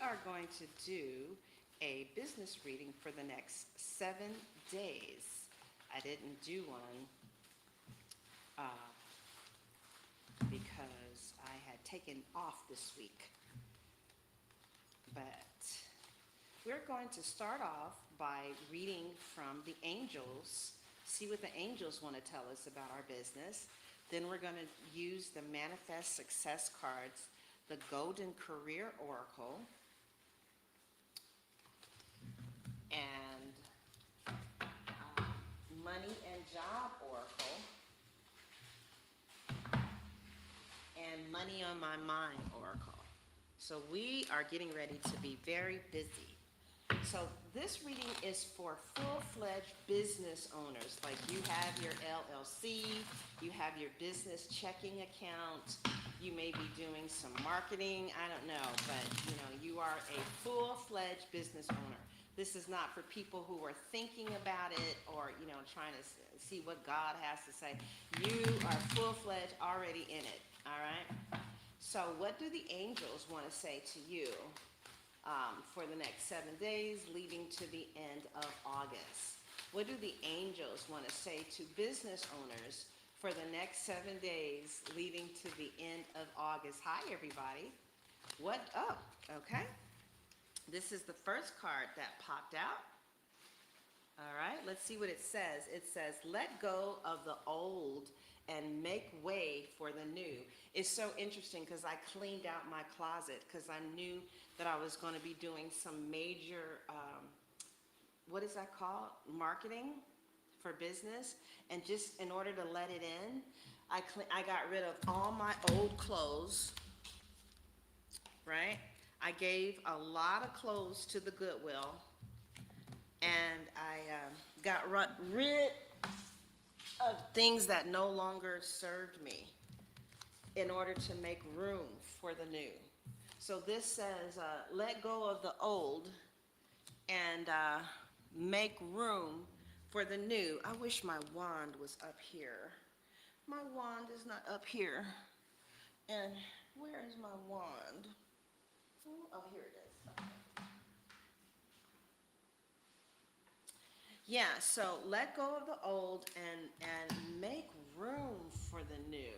are going to do a business reading for the next 7 days. I didn't do one because I had taken off this week. But we're going to start off by reading from the angels, see what the angels want to tell us about our business. Then we're going to use the Manifest Success cards, the Golden Career Oracle, and Money and Job Oracle, and Money on My Mind Oracle. So we are getting ready to be very busy. So this reading is for full-fledged business owners. Like you have your LLC, you have your business checking account, you may be doing some marketing, I don't know, but you are a full-fledged business owner. This is not for people who are thinking about it or, trying to see what God has to say. You are full-fledged, already in it, all right? So what do the angels want to say to you for the next 7 days leading to the end of August? What do the angels want to say to business owners for the next 7 days leading to the end of August? Hi, everybody. What up? Okay. This is the first card that popped out. All right, let's see what it says. It says, let go of the old and make way for the new. It's so interesting because I cleaned out my closet because I knew that I was going to be doing some major, what is that called? Marketing for business. And just in order to let it in, I got rid of all my old clothes, right? I gave a lot of clothes to the Goodwill, and I got rid of things that no longer served me in order to make room for the new. So this says, let go of the old and make room for the new. I wish my wand was up here. My wand is not up here. And where is my wand? Oh, here it is. Okay. Yeah, so let go of the old and make room for the new.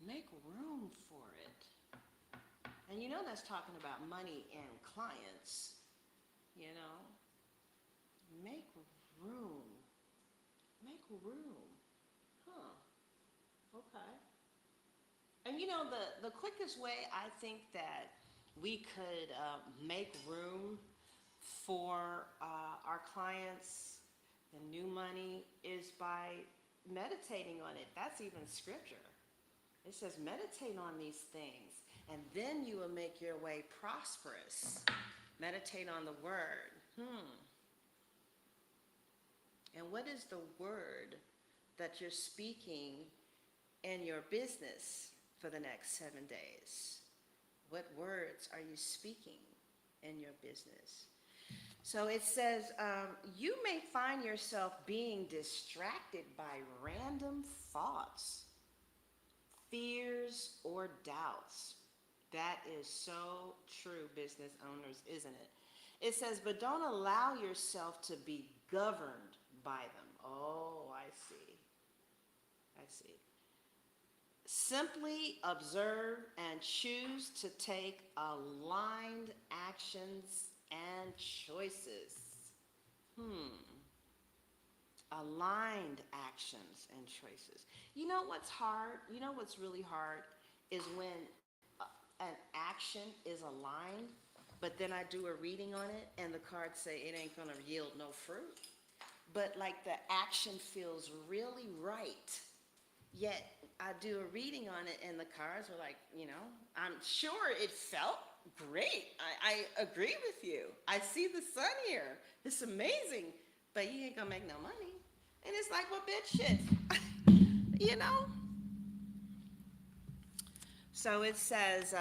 Make room for it. And that's talking about money and clients. Make room. Make room. Okay. And the quickest way I think that we could make room for our clients and new money is by meditating on it. That's even scripture. It says meditate on these things and then you will make your way prosperous. Meditate on the word. And what is the word that you're speaking in your business for the next 7 days? What words are you speaking in your business? So it says, you may find yourself being distracted by random thoughts, fears, or doubts. That is so true, business owners, isn't it? It says, but don't allow yourself to be governed by them. Oh, I see. I see. Simply observe and choose to take aligned actions and choices. Aligned actions and choices. You know what's hard? You know what's really hard is when an action is aligned, but then I do a reading on it and the cards say it ain't gonna yield no fruit. But like the action feels really right. Yet I do a reading on it and the cards are like, I'm sure it felt great. I agree with you. I see the sun here. It's amazing. But you ain't gonna make no money. And it's like, well, bitch, shit. So it says,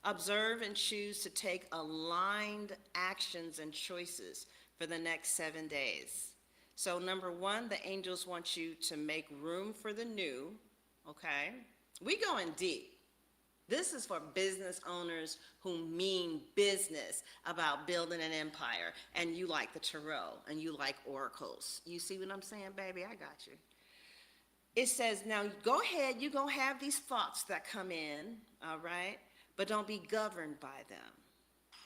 observe and choose to take aligned actions and choices for the next 7 days. So number one, the angels want you to make room for the new, okay? We going deep. This is for business owners who mean business about building an empire, and you like the tarot and you like oracles. You see what I'm saying, baby? I got you. It says, now go ahead, you're going to have these thoughts that come in, all right? But don't be governed by them.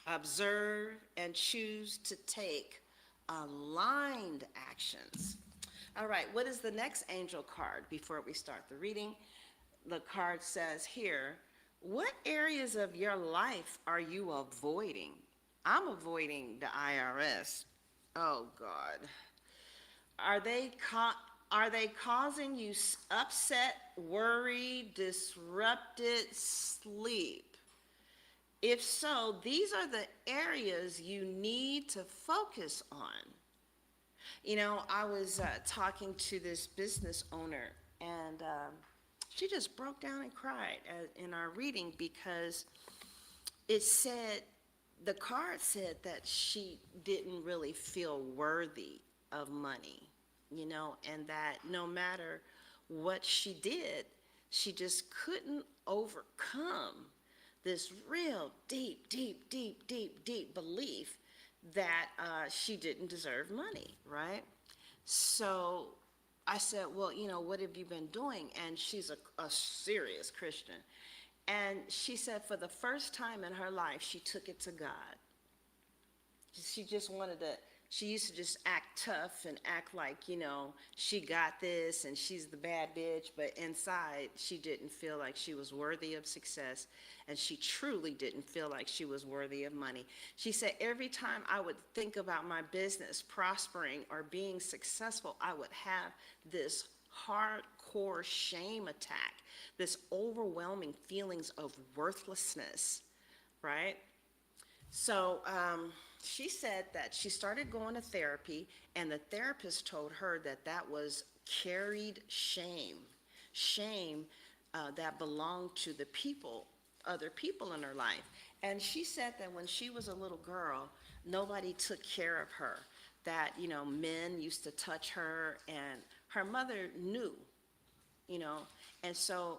Observe and choose to take aligned actions. All right, what is the next angel card before we start the reading? The card says here, what areas of your life are you avoiding? I'm avoiding the IRS. Oh, God. Are they causing you upset, worry, disrupted sleep? If so, these are the areas you need to focus on. You know, I was talking to this business owner, and she just broke down and cried in our reading because it said, the card said that she didn't really feel worthy of money, you know, and that no matter what she did, she just couldn't overcome this real deep, deep, deep, deep, deep belief that she didn't deserve money, right? So I said, well, you know, what have you been doing? And she's a serious Christian. And she said for the first time in her life, she took it to God. She just wanted to, she used to just act tough and act like, you know, she got this and she's the bad bitch. But inside, she didn't feel like she was worthy of success. And she truly didn't feel like she was worthy of money. She said, every time I would think about my business prospering or being successful, I would have this hardcore shame attack, this overwhelming feelings of worthlessness, right? So she said that she started going to therapy, and the therapist told her that that was carried shame, that belonged to the people, other people in her life. And she said that when she was a little girl, nobody took care of her, that, you know, men used to touch her, and her mother knew, you know, and so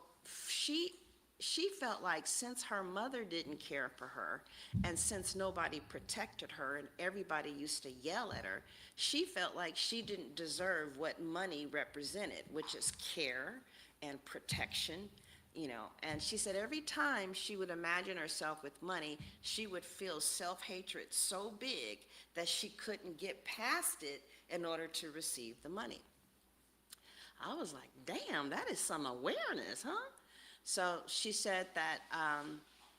she felt like since her mother didn't care for her, and since nobody protected her and everybody used to yell at her, she felt like she didn't deserve what money represented, which is care and protection, you know. And she said every time she would imagine herself with money, she would feel self-hatred so big that she couldn't get past it in order to receive the money. I was like, damn, that is some awareness, huh? So she said that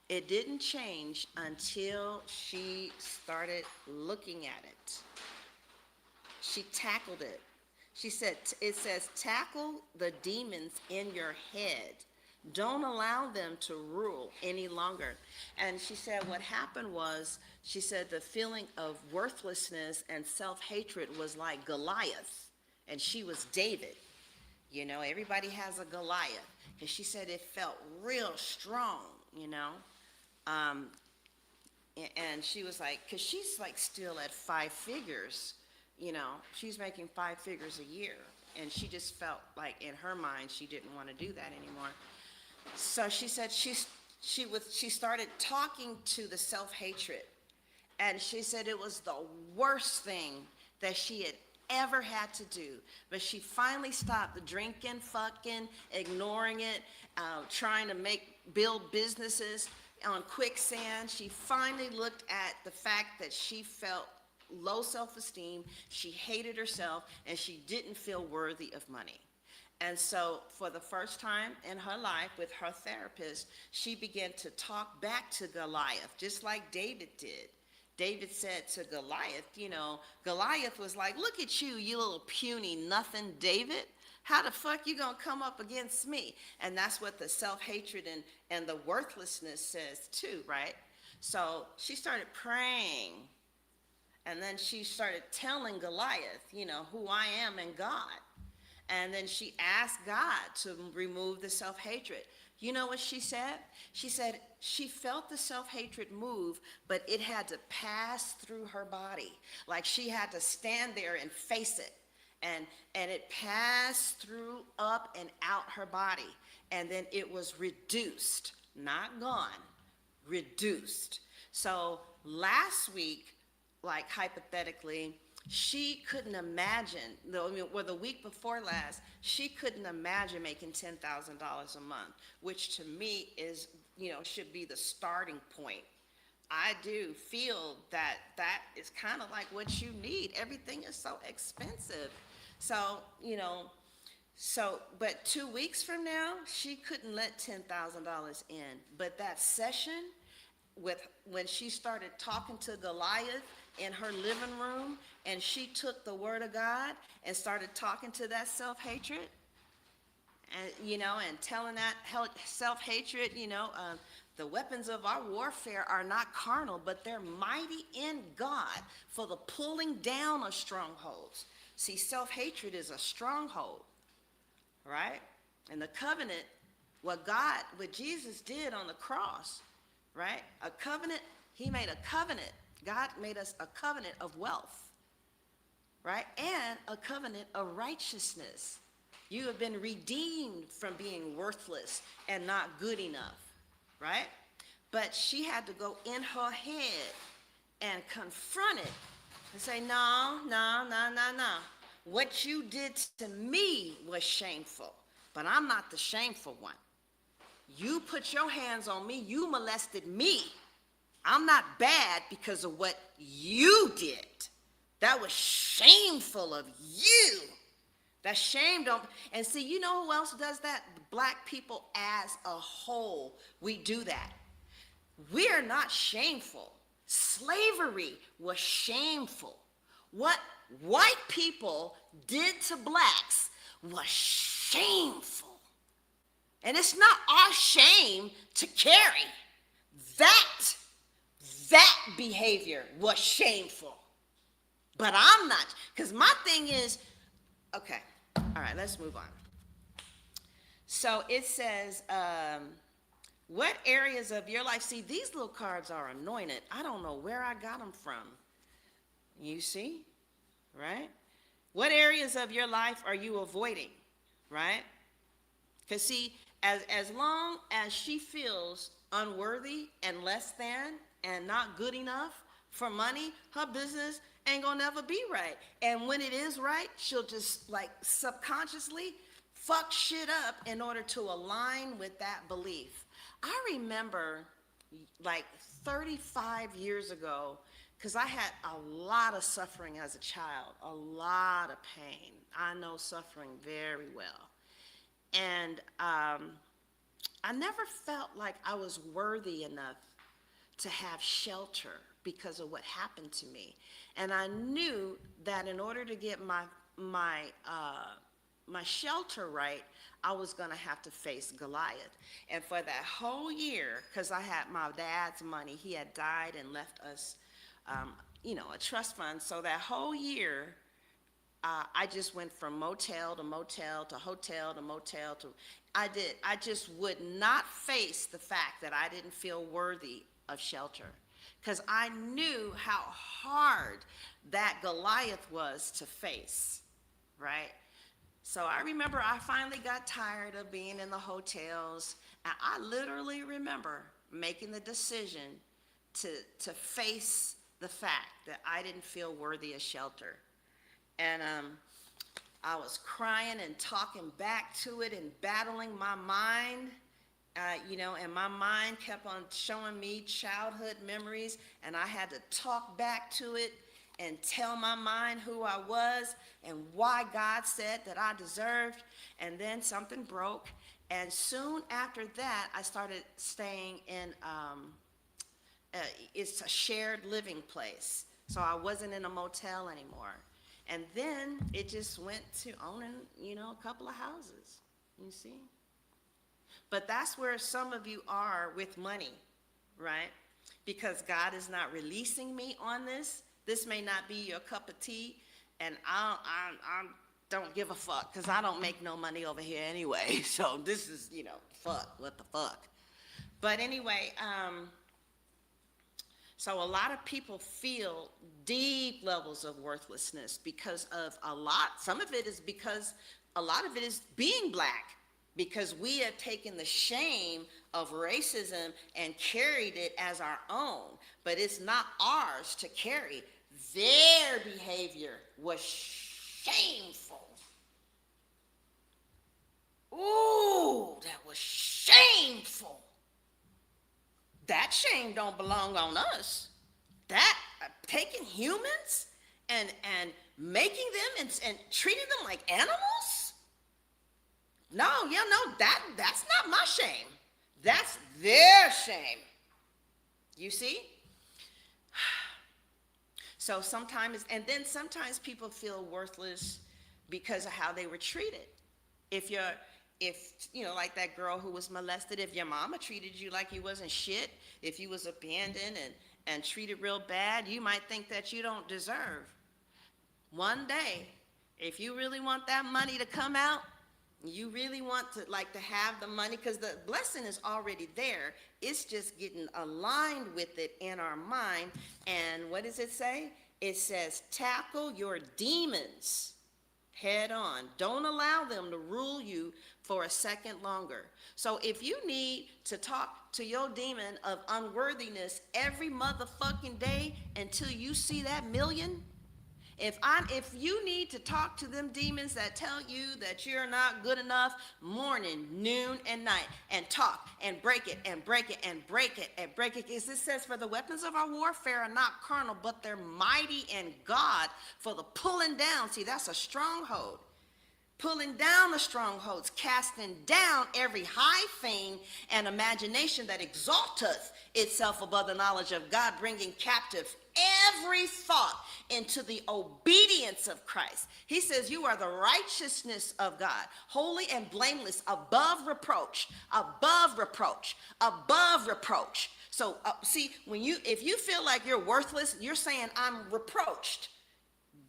it didn't change until she started looking at it. She tackled it. She said, it says, tackle the demons in your head. Don't allow them to rule any longer. And she said what happened was, she said the feeling of worthlessness and self-hatred was like Goliath, and she was David. You know, everybody has a Goliath. And she said it felt real strong, you know. And she was like, because she's like still at 5 figures, you know. She's making 5 figures a year. And she just felt like in her mind she didn't want to do that anymore. So she said she started talking to the self-hatred. And she said it was the worst thing that she had ever had to do. But she finally stopped the drinking, fucking, ignoring it, trying to build businesses on quicksand. She finally looked at the fact that she felt low self-esteem, she hated herself, and she didn't feel worthy of money. And so for the first time in her life with her therapist, she began to talk back to Goliath, just like David did. David said to Goliath, you know, Goliath was like, look at you, you little puny nothing David. How the fuck you gonna come up against me? And that's what the self-hatred and the worthlessness says too, right? So she started praying, and then she started telling Goliath, you know, who I am in God. And then she asked God to remove the self-hatred. You know what she said? She said she felt the self-hatred move, but it had to pass through her body. Like she had to stand there and face it. and it passed through, up and out her body, and then it was reduced, not gone, reduced. So last week, like hypothetically, she couldn't imagine, the week before last, she couldn't imagine making $10,000 a month, which to me is, should be the starting point. I do feel that that is kind of like what you need. Everything is so expensive. So, but 2 weeks from now, she couldn't let $10,000 in. But that session when she started talking to Goliath in her living room, and she took the word of God and started talking to that self-hatred, and telling that self-hatred, the weapons of our warfare are not carnal, but they're mighty in God for the pulling down of strongholds. See, self-hatred is a stronghold, right? And the covenant, what Jesus did on the cross, right? A covenant, he made a covenant. God made us a covenant of wealth, right? And a covenant of righteousness. You have been redeemed from being worthless and not good enough, right? But she had to go in her head and confront it and say, no. What you did to me was shameful, but I'm not the shameful one. You put your hands on me, you molested me. I'm not bad because of what you did. That was shameful of you. That shame don't, and see, you know who else does that? Black people as a whole, we do that. We're not shameful. Slavery was shameful. What white people did to blacks was shameful. And it's not our shame to carry. That behavior was shameful. But I'm not, because my thing is, okay, all right, let's move on. So it says, what areas of your life, see, these little cards are anointed. I don't know where I got them from. You see, right? What areas of your life are you avoiding, right? Because see, as long as she feels unworthy and less than and not good enough for money, her business ain't gonna never be right. And when it is right, she'll just like subconsciously fuck shit up in order to align with that belief. I remember like 35 years ago, because I had a lot of suffering as a child, a lot of pain. I know suffering very well. And I never felt like I was worthy enough to have shelter because of what happened to me. And I knew that in order to get my shelter right, I was gonna have to face Goliath. And for that whole year, because I had my dad's money, he had died and left us, a trust fund. So that whole year, I just went from motel to motel to hotel to motel to, I just would not face the fact that I didn't feel worthy of shelter, because I knew how hard that Goliath was to face, right? So I remember I finally got tired of being in the hotels, and I literally remember making the decision to face the fact that I didn't feel worthy of shelter. And I was crying and talking back to it and battling my mind, and my mind kept on showing me childhood memories, and I had to talk back to it and tell my mind who I was and why God said that I deserved. And then something broke, and soon after that, I started staying in, it's a shared living place. So I wasn't in a motel anymore. And then it just went to owning, a couple of houses, you see? But that's where some of you are with money, right? Because God is not releasing me on this. This may not be your cup of tea, and I don't give a fuck, because I don't make no money over here anyway. So this is, fuck, what the fuck. But anyway, So a lot of people feel deep levels of worthlessness because of some of it is because a lot of it is being black, because we have taken the shame of racism and carried it as our own, but it's not ours to carry. Their behavior was shameful. Ooh, that was shameful. That shame don't belong on us. That taking humans and making them and treating them like animals? No, that's not my shame. That's their shame. You see? So sometimes people feel worthless because of how they were treated. If like that girl who was molested, if your mama treated you like you wasn't shit, if you was abandoned and treated real bad, you might think that you don't deserve. One day, if you really want that money to come out, you really want to have the money, because the blessing is already there. It's just getting aligned with it in our mind. And what does it say? It says, tackle your demons head on. Don't allow them to rule you for a second longer. So if you need to talk to your demon of unworthiness every motherfucking day until you see that million, if you need to talk to them demons that tell you that you're not good enough, morning, noon, and night, and talk and break it and break it and break it and break it, because it says, for the weapons of our warfare are not carnal, but they're mighty in God for the pulling down. See, that's a stronghold. Pulling down the strongholds, casting down every high thing and imagination that exalteth itself above the knowledge of God, bringing captive every thought into the obedience of Christ. He says you are the righteousness of God, holy and blameless, above reproach, above reproach, above reproach. So see, if you feel like you're worthless, you're saying I'm reproached.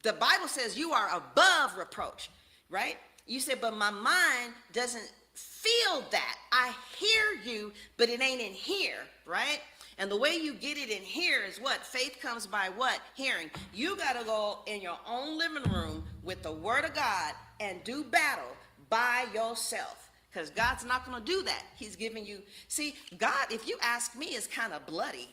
The Bible says you are above reproach. Right? You said, but my mind doesn't feel that. I hear you, but it ain't in here, right? And the way you get it in here is what? Faith comes by what? Hearing. You got to go in your own living room with the word of God and do battle by yourself, because God's not going to do that. He's giving you, see, God, if you ask me, is kind of bloody.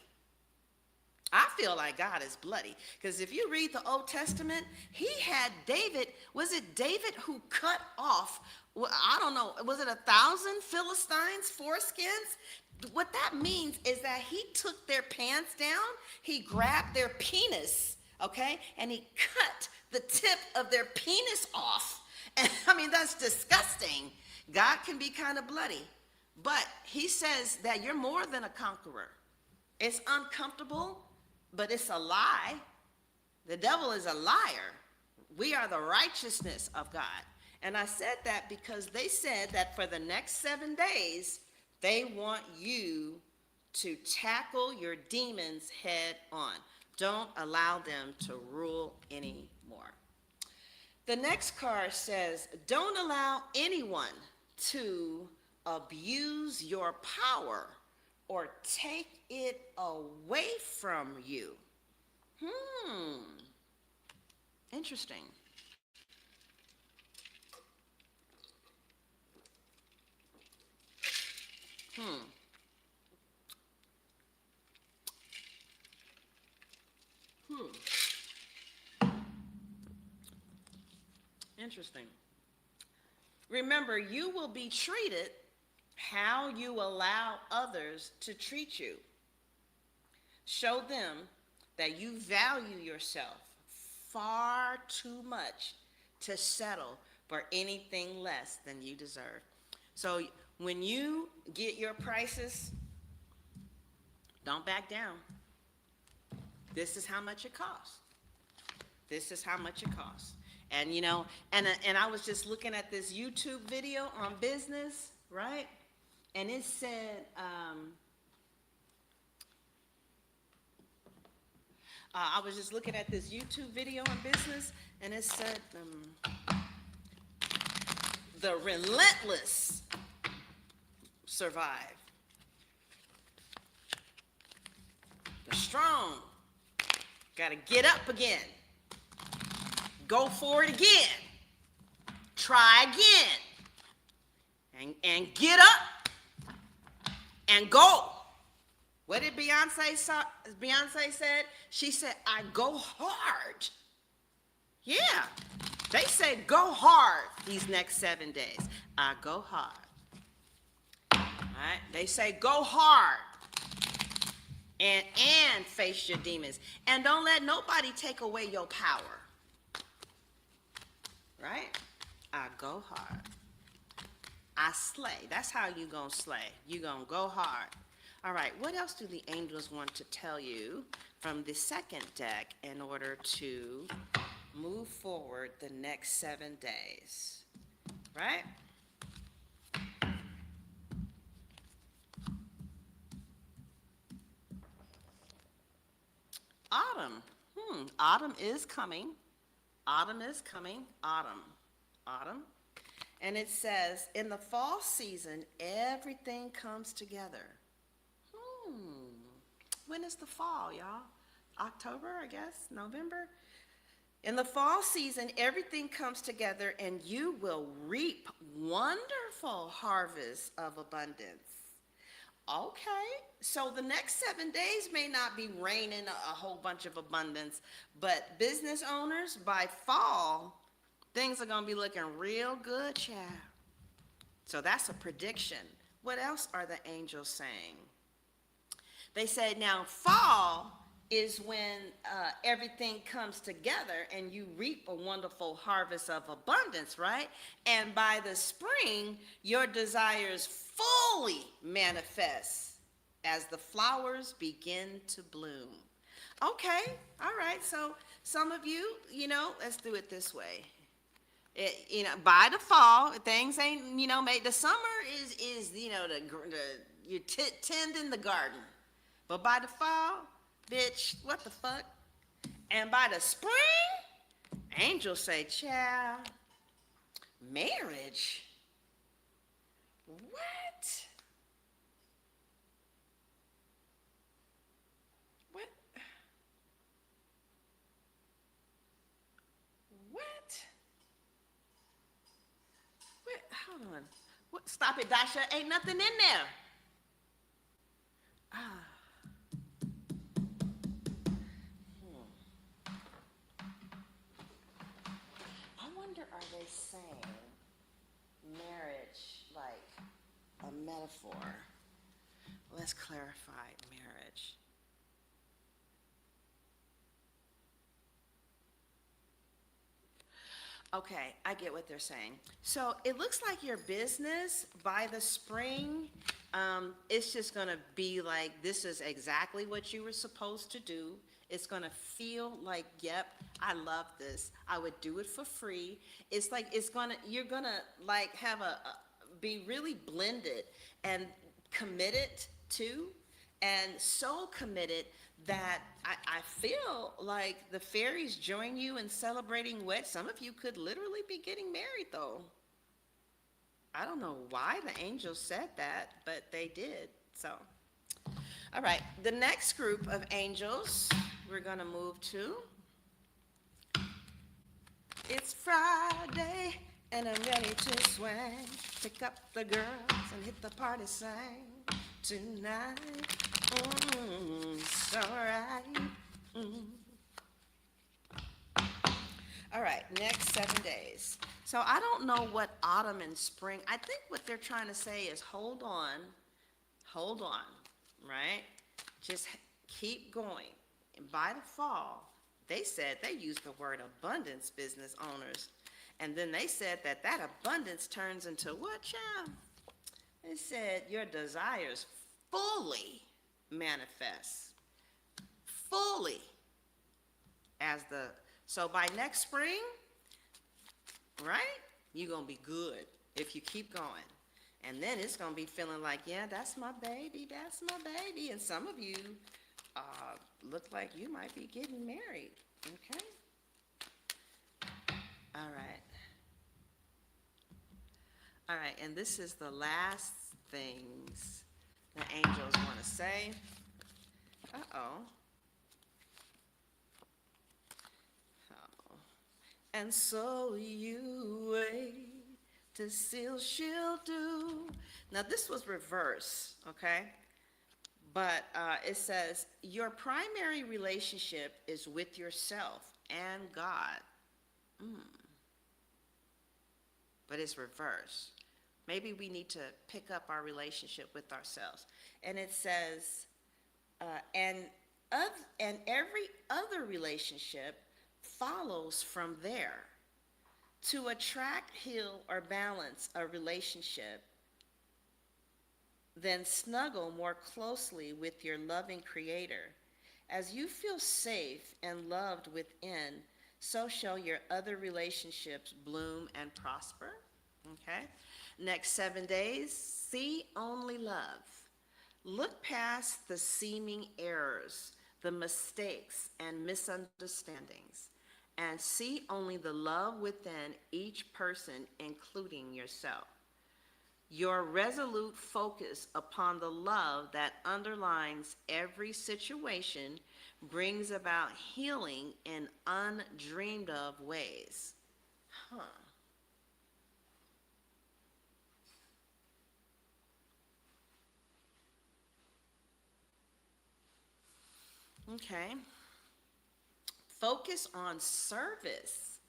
I feel like God is bloody, because if you read the Old Testament, he had David. Was it David who cut off, I don't know, was it 1,000 Philistines' foreskins? What that means is that he took their pants down, he grabbed their penis, okay, and he cut the tip of their penis off. And I mean, that's disgusting. God can be kind of bloody, but he says that you're more than a conqueror. It's uncomfortable, but it's a lie. The devil is a liar. We are the righteousness of God. And I said that because they said that for the next 7 days, they want you to tackle your demons head on. Don't allow them to rule anymore. The next card says, don't allow anyone to abuse your power or take it away from you. Interesting. Interesting. Remember, you will be treated how you allow others to treat you. Show them that you value yourself far too much to settle for anything less than you deserve. So when you get your prices, don't back down. This is how much it costs. This is how much it costs. And you know, and I was just looking at this YouTube video on business, right? And it said, I was just looking at this YouTube video on business, and it said, the relentless survive. The strong. Got to get up again. Go for it again. Try again. And get up and go. What did Beyonce said? She said, I go hard. Yeah. They said go hard these next 7 days. I go hard. All right? They say go hard. And face your demons. And don't let nobody take away your power. Right? I go hard. I slay. That's how you gonna slay. You gonna go hard. All right, what else do the angels want to tell you from the second deck in order to move forward the next 7 days? Right? Autumn. Autumn is coming. Autumn is coming. Autumn. And it says, in the fall season, everything comes together. When is the fall, y'all? October, I guess? November? In the fall season, everything comes together and you will reap wonderful harvests of abundance. Okay, so the next 7 days may not be raining a whole bunch of abundance, but business owners, by fall, things are going to be looking real good, child. So that's a prediction. What else are the angels saying? They said now fall is when everything comes together and you reap a wonderful harvest of abundance, right? And by the spring, your desires fully manifest as the flowers begin to bloom. Okay, all right, so some of you, let's do it this way. By the fall, things ain't, made. The summer is you tending the garden. But by the fall, bitch, what the fuck? And by the spring, angels say, child, marriage? What? What? Wait, hold on. What? Stop it, Dasha. Ain't nothing in there. I wonder, are they saying marriage like a metaphor? Let's clarify marriage. Okay, I get what they're saying. So it looks like your business by the spring, it's just going to be like, this is exactly what you were supposed to do. It's going to feel like, yep, I love this. I would do it for free. It's like, you're going to like have be really blended and committed to, and so committed that I feel like the fairies join you in celebrating wed. Some of you could literally be getting married, though. I don't know why the angels said that, but they did. So, all right, the next group of angels we're going to move to. It's Friday, and I'm ready to swing. Pick up the girls and hit the party sing tonight. It's all right. All right, next 7 days. So I don't know what autumn and spring, I think what they're trying to say is hold on, right? Just keep going. And by the fall, they said, they used the word abundance, business owners. And then they said that abundance turns into what, child? They said your desires fully manifest. Fully. So by next spring, right, you're going to be good if you keep going. And then it's going to be feeling like, yeah, that's my baby. And some of you look like you might be getting married, okay? All right, and this is the last things the angels want to say. Uh-oh. And so you wait to see what she'll do. Now, this was reverse, okay? But it says, your primary relationship is with yourself and God. Mm, but it's reverse. Maybe we need to pick up our relationship with ourselves. And it says, and, and every other relationship follows from there. To attract, heal, or balance a relationship, then snuggle more closely with your loving Creator. As you feel safe and loved within, so shall your other relationships bloom and prosper. Okay? Next 7 days, see only love. Look past the seeming errors, the mistakes, and misunderstandings, and see only the love within each person, including yourself. Your resolute focus upon the love that underlines every situation brings about healing in undreamed of ways. Huh. Okay. Focus on service,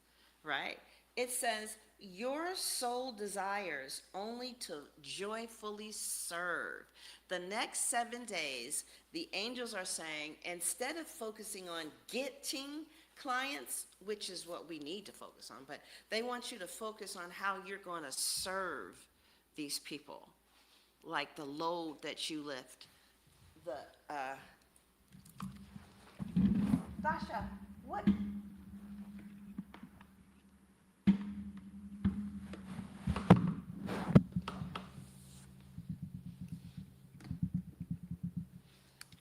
right? It says, your soul desires only to joyfully serve. The next 7 days, the angels are saying, instead of focusing on getting clients, which is what we need to focus on, but they want you to focus on how you're going to serve these people, like the load that you lift. The, Dasha, what?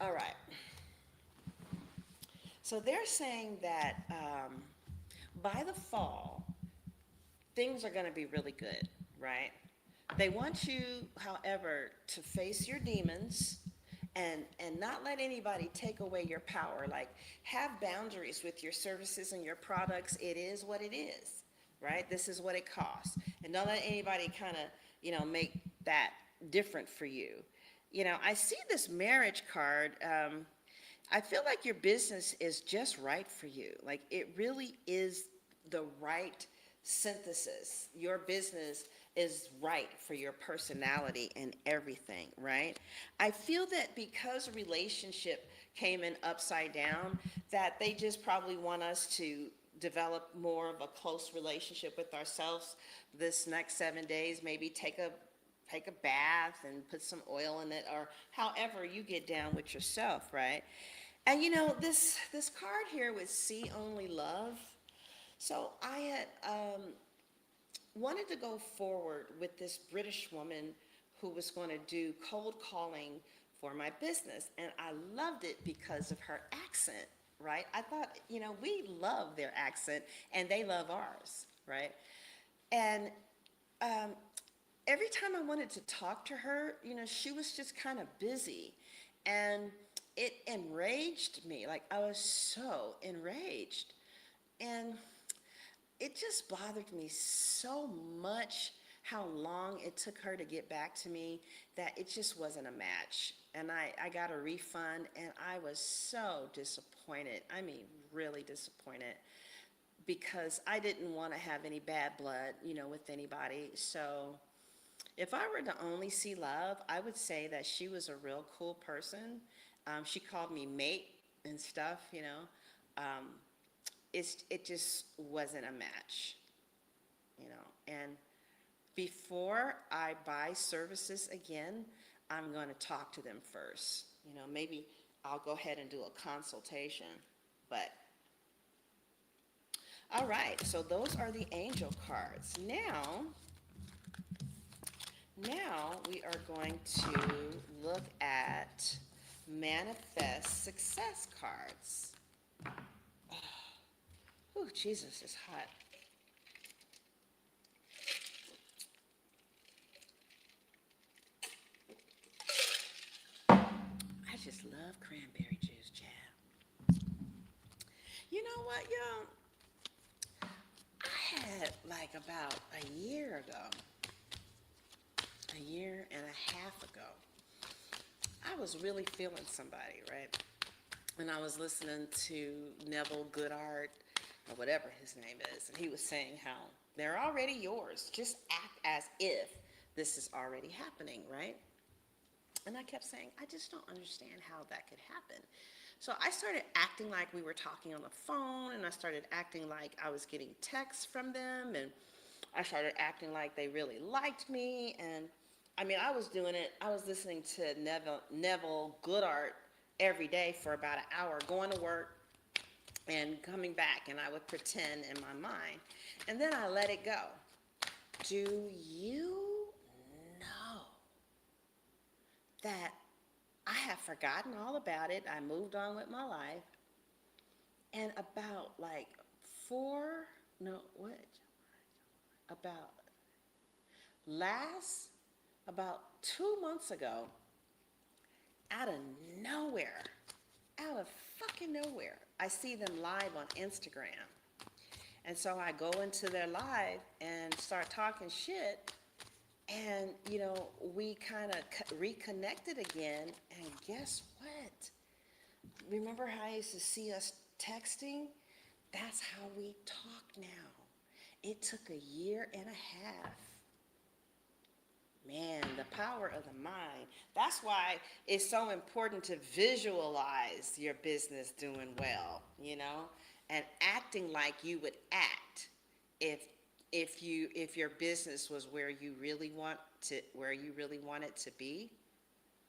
All right. So they're saying that by the fall, things are going to be really good, right? They want you, however, to face your demons and not let anybody take away your power. Like, have boundaries with your services and your products. It is what it is, right? This is what it costs. And don't let anybody kind of, make that different for you. I see this marriage card. I feel like your business is just right for you. Like, it really is the right synthesis. Your business is right for your personality and everything, right? I feel that because relationship came in upside down, that they just probably want us to develop more of a close relationship with ourselves this next 7 days. Maybe take a bath and put some oil in it, or however you get down with yourself, right? And this card here with see only love. So I had wanted to go forward with this British woman who was going to do cold calling for my business. And I loved it because of her accent, right? I thought, we love their accent and they love ours, right? And um, every time I wanted to talk to her, she was just kind of busy. And it enraged me. Like, I was so enraged. And it just bothered me so much how long it took her to get back to me that it just wasn't a match. And I got a refund and I was so disappointed. I mean, really disappointed because I didn't want to have any bad blood, with anybody. So if I were to only see love, I would say that she was a real cool person. She called me mate and stuff, Um, it just wasn't a match, And before I buy services again, I'm going to talk to them first. Maybe I'll go ahead and do a consultation. But all right, so those are the angel cards. Now we are going to look at manifest success cards. Oh, Jesus, it's hot. I just love cranberry juice, child. You know what, y'all? said like about a year and a half ago, I was really feeling somebody, right? And I was listening to Neville Goddard, or whatever his name is, and he was saying how they're already yours. Just act as if this is already happening, right? And I kept saying, I just don't understand how that could happen. So I started acting like we were talking on the phone, and I started acting like I was getting texts from them, and I started acting like they really liked me. And I mean, I was doing it. I was listening to Neville Goddard every day for about an hour, going to work and coming back, and I would pretend in my mind. And then I let it go. Do you know that I have forgotten all about it? I moved on with my life. And about like about about 2 months ago, out of nowhere, out of fucking nowhere, I see them live on Instagram. And so I go into their live and start talking shit. And, we kind of reconnected again. And guess what? Remember how I used to see us texting? That's how we talk now. It took a year and a half. Man, the power of the mind. That's why it's so important to visualize your business doing well, and acting like you would act if your business was where you really want it to be,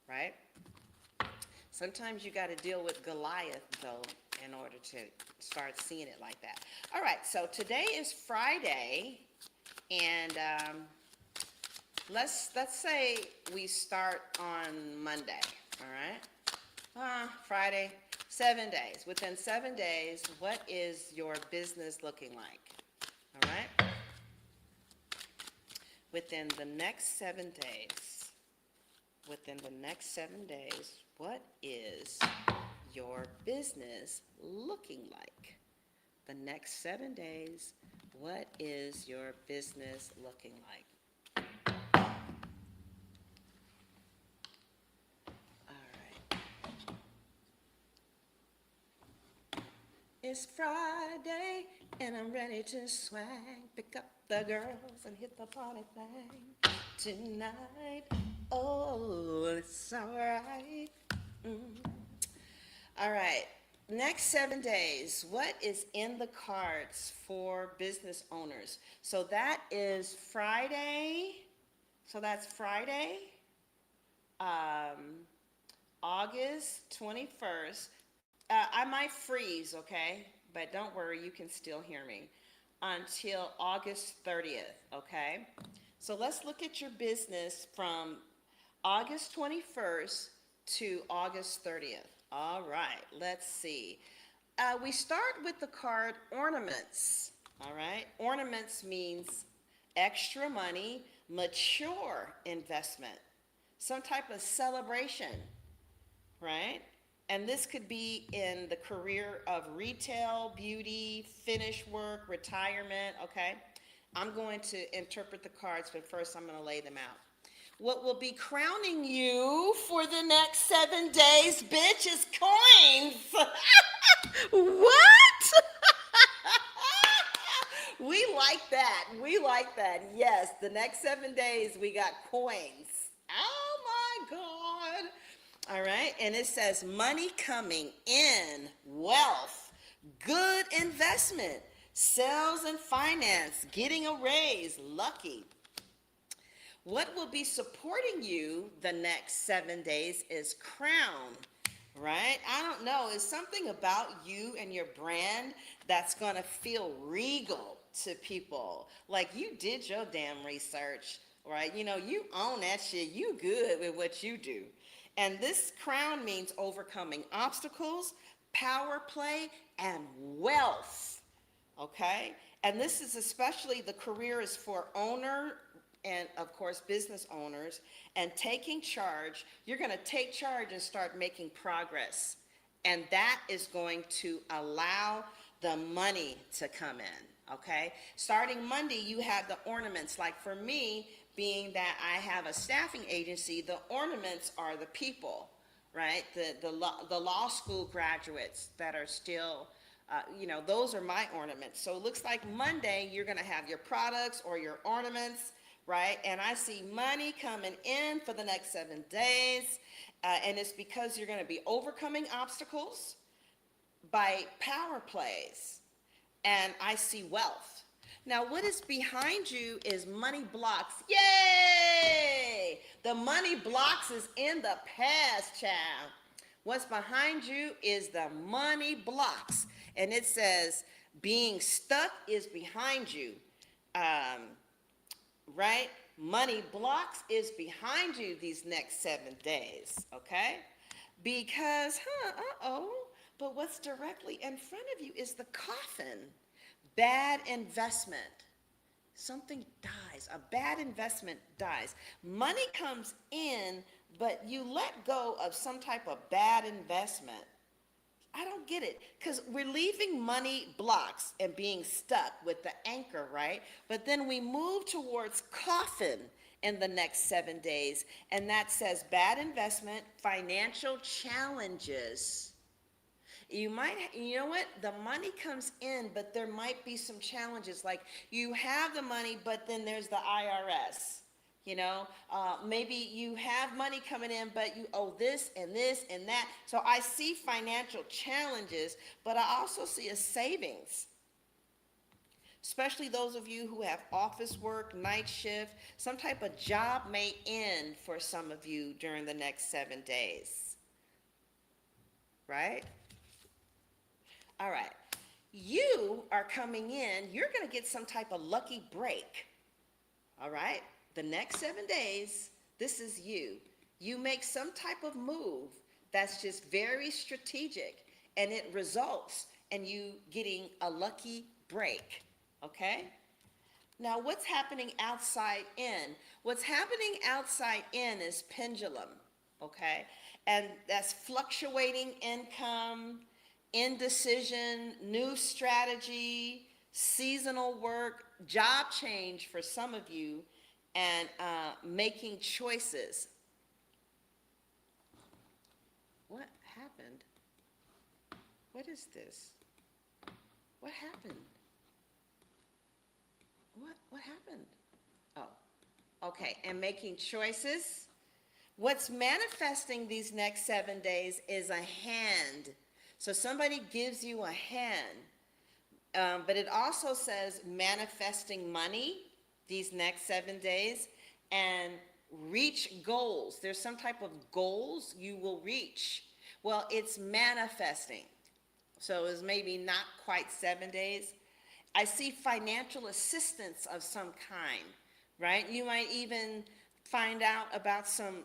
right? Sometimes you got to deal with Goliath, though, in order to start seeing it like that. All right, so today is Friday, and let's say we start on Monday, all right? Friday, 7 days. Within 7 days, what is your business looking like? All right? Within the next 7 days, what is your business looking like? The next 7 days, what is your business looking like? It's Friday, and I'm ready to swang, pick up the girls and hit the party thing tonight. Oh, it's all right. All right, next 7 days, what is in the cards for business owners? So that is Friday. So that's Friday, August 21st. I might freeze, okay? But don't worry, you can still hear me. Until August 30th, okay? So let's look at your business from August 21st to August 30th. All right, let's see. We start with the card ornaments, all right? Ornaments means extra money, mature investment, some type of celebration, right? And this could be in the career of retail, beauty, finish work, retirement, okay? I'm going to interpret the cards, but first I'm going to lay them out. What will be crowning you for the next 7 days, bitch, is coins. What? We like that. Yes, the next 7 days we got coins. Oh my God. All right, and it says money coming in, wealth, good investment, sales and finance, getting a raise, lucky. What will be supporting you the next 7 days is crown, right? I don't know, it's something about you and your brand that's gonna feel regal to people. Like you did your damn research, right? You own that shit, you good with what you do. And this crown means overcoming obstacles, power play, and wealth, okay? And this is especially, the career is for owner and, of course, business owners. And taking charge, you're going to take charge and start making progress. And that is going to allow the money to come in, okay? Starting Monday, you have the ornaments. Like for me, being that I have a staffing agency, the ornaments are the people, right? The law school graduates that are still, those are my ornaments. So it looks like Monday, you're gonna have your products or your ornaments, right? And I see money coming in for the next 7 days. And it's because you're gonna be overcoming obstacles by power plays, and I see wealth. Now, what is behind you is money blocks. Yay! The money blocks is in the past, child. What's behind you is the money blocks. And it says, being stuck is behind you. Right? Money blocks is behind you these next 7 days, okay? Because, but what's directly in front of you is the coffin. Bad investment. Something dies. A bad investment dies. Money comes in, but you let go of some type of bad investment. I don't get it, because we're leaving money blocks and being stuck with the anchor, right? But then we move towards coffin in the next 7 days, and that says bad investment, financial challenges. You know what? The money comes in, but there might be some challenges. Like you have the money, but then there's the IRS. Maybe you have money coming in, but you owe this and this and that. So I see financial challenges, but I also see a savings. Especially those of you who have office work, night shift, some type of job may end for some of you during the next 7 days. Right? All right. You are coming in, you're going to get some type of lucky break. All right? The next 7 days, this is you. You make some type of move that's just very strategic, and it results in you getting a lucky break, okay? Now, what's happening outside in? What's happening outside in is pendulum, okay? And that's fluctuating income, indecision, new strategy, seasonal work, job change for some of you, and making choices. What happened? What is this? What happened? What happened? Oh, okay, and making choices. What's manifesting these next 7 days is a hand. So somebody gives you a hand, but it also says manifesting money these next 7 days, and reach goals. There's some type of goals you will reach. Well, it's manifesting. So it's maybe not quite 7 days. I see financial assistance of some kind, right? You might even find out about some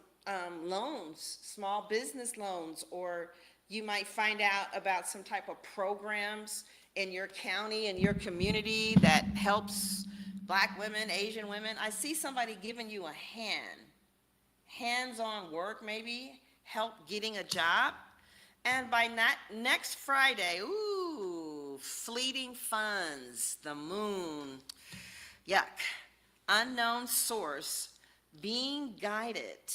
loans, small business loans, or you might find out about some type of programs in your county, in your community that helps Black women, Asian women. I see somebody giving you a hand. Hands-on work, maybe, help getting a job. And by next Friday, fleeting funds, the moon, yuck, unknown source, being guided.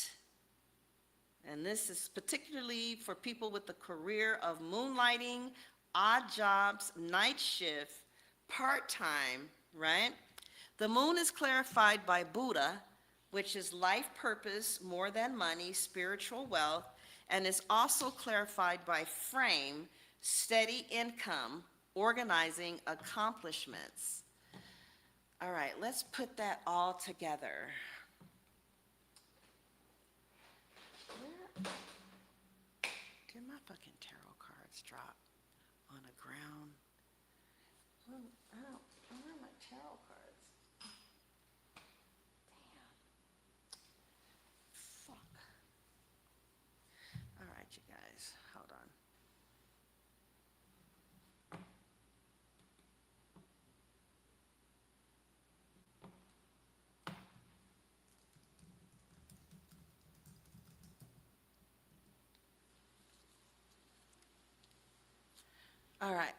And this is particularly for people with the career of moonlighting, odd jobs, night shift, part-time, right? The moon is clarified by Buddha, which is life purpose, more than money, spiritual wealth, and is also clarified by frame, steady income, organizing accomplishments. All right, let's put that all together. Where did my fucking tarot cards drop? On the ground? I don't have my tarot cards. Damn. Fuck. All right, you guys, hold on. All right.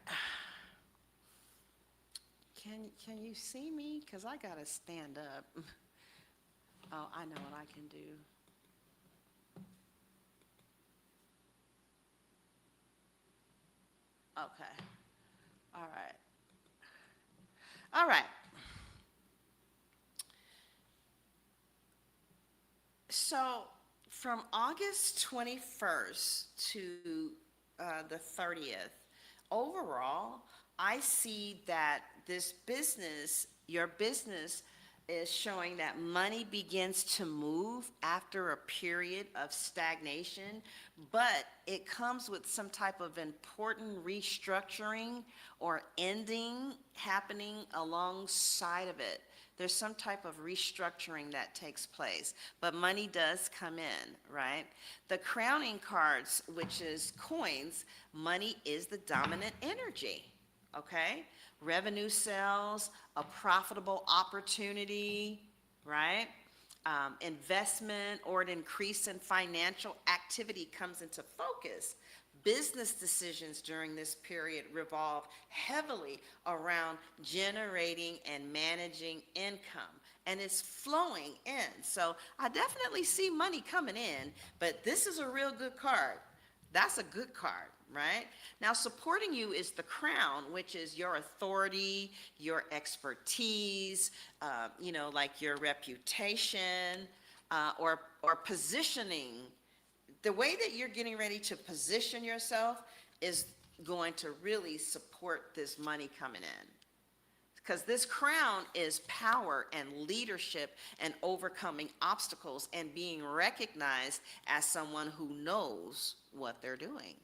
can you see me? Because I got to stand up. Oh, I know what I can do. Okay. All right. All right. So from August 21st to the 30th, overall, I see that your business is showing that money begins to move after a period of stagnation, but it comes with some type of important restructuring or ending happening alongside of it. There's some type of restructuring that takes place, but money does come in, right? The crowning cards, which is coins, money is the dominant energy, okay? Revenue sales, a profitable opportunity, right? Investment or an increase in financial activity comes into focus. Business decisions during this period revolve heavily around generating and managing income, and it's flowing in. So I definitely see money coming in, but this is a real good card. That's a good card, right? Now, supporting you is the crown, which is your authority, your expertise, like your reputation, or positioning. The way that you're getting ready to position yourself is going to really support this money coming in. Because this crown is power and leadership and overcoming obstacles and being recognized as someone who knows what they're doing.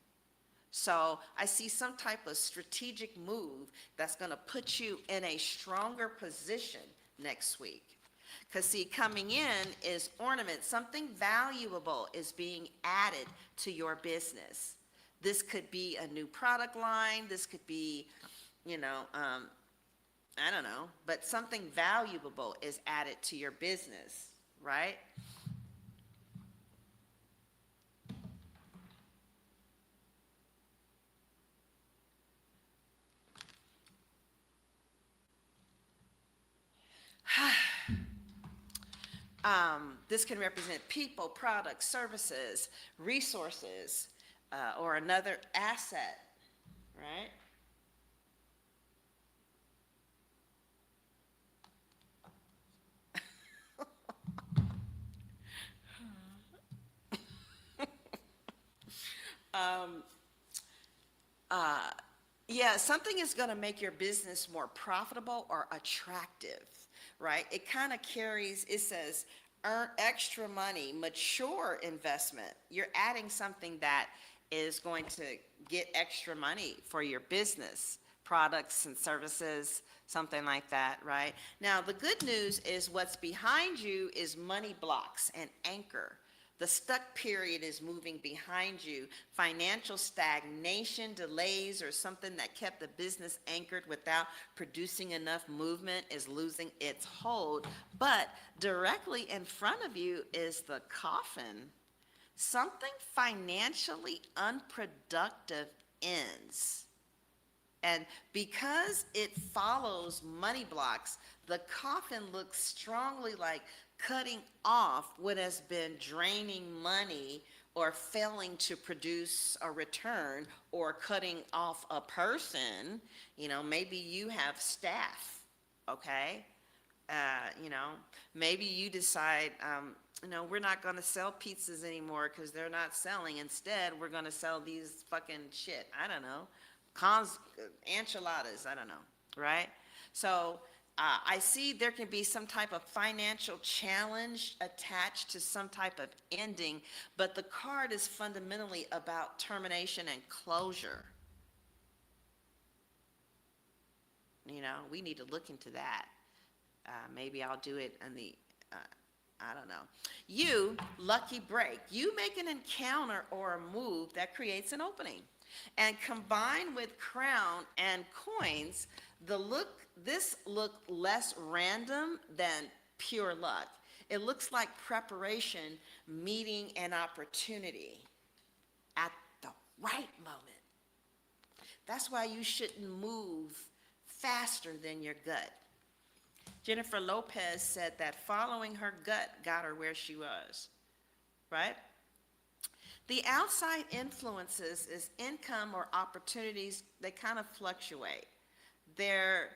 So I see some type of strategic move that's going to put you in a stronger position next week. Because see, coming in is ornament. Something valuable is being added to your business. This could be a new product line. This could be, I don't know, but something valuable is added to your business, right? This can represent people, products, services, resources, or another asset, right? Yeah, something is going to make your business more profitable or attractive, right? It kind of carries, it says, earn extra money, mature investment. You're adding something that is going to get extra money for your business, products and services, something like that, right? Now, the good news is what's behind you is money blocks and anchor. The stuck period is moving behind you. Financial stagnation, delays, or something that kept the business anchored without producing enough movement is losing its hold. But directly in front of you is the coffin. Something financially unproductive ends. And because it follows money blocks, the coffin looks strongly like cutting off what has been draining money or failing to produce a return, or cutting off a person. Maybe you have staff, okay? Maybe you decide, we're not going to sell pizzas anymore because they're not selling. Instead, we're going to sell these fucking shit. I don't know. Enchiladas, I don't know, right? So I see there can be some type of financial challenge attached to some type of ending, but the card is fundamentally about termination and closure. We need to look into that. Maybe I'll do it in the, I don't know. You, lucky break. You make an encounter or a move that creates an opening. And combined with crown and coins, this look less random than pure luck. It looks like preparation meeting an opportunity at the right moment. That's why you shouldn't move faster than your gut. Jennifer Lopez said that following her gut got her where she was, right? The outside influences is income or opportunities, they kind of fluctuate. There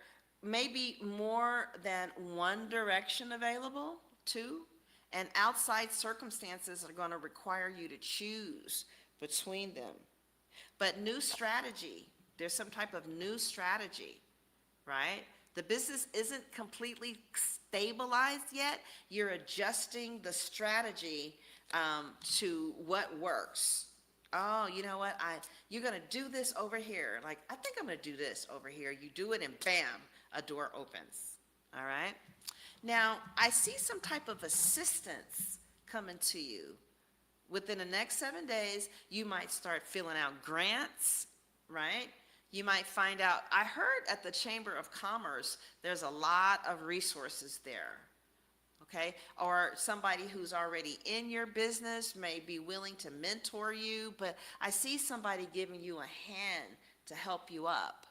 may be more than one direction available, too, and outside circumstances are going to require you to choose between them. But new strategy, there's some type of new strategy, right? The business isn't completely stabilized yet. You're adjusting the strategy to what works. Oh, you know what? You're gonna do this over here. Like, I think I'm gonna do this over here. You do it and bam, a door opens. All right? Now, I see some type of assistance coming to you. Within the next 7 days, you might start filling out grants, right? You might find out, I heard at the Chamber of Commerce, there's a lot of resources there, okay? Or somebody who's already in your business may be willing to mentor you, but I see somebody giving you a hand to help you up.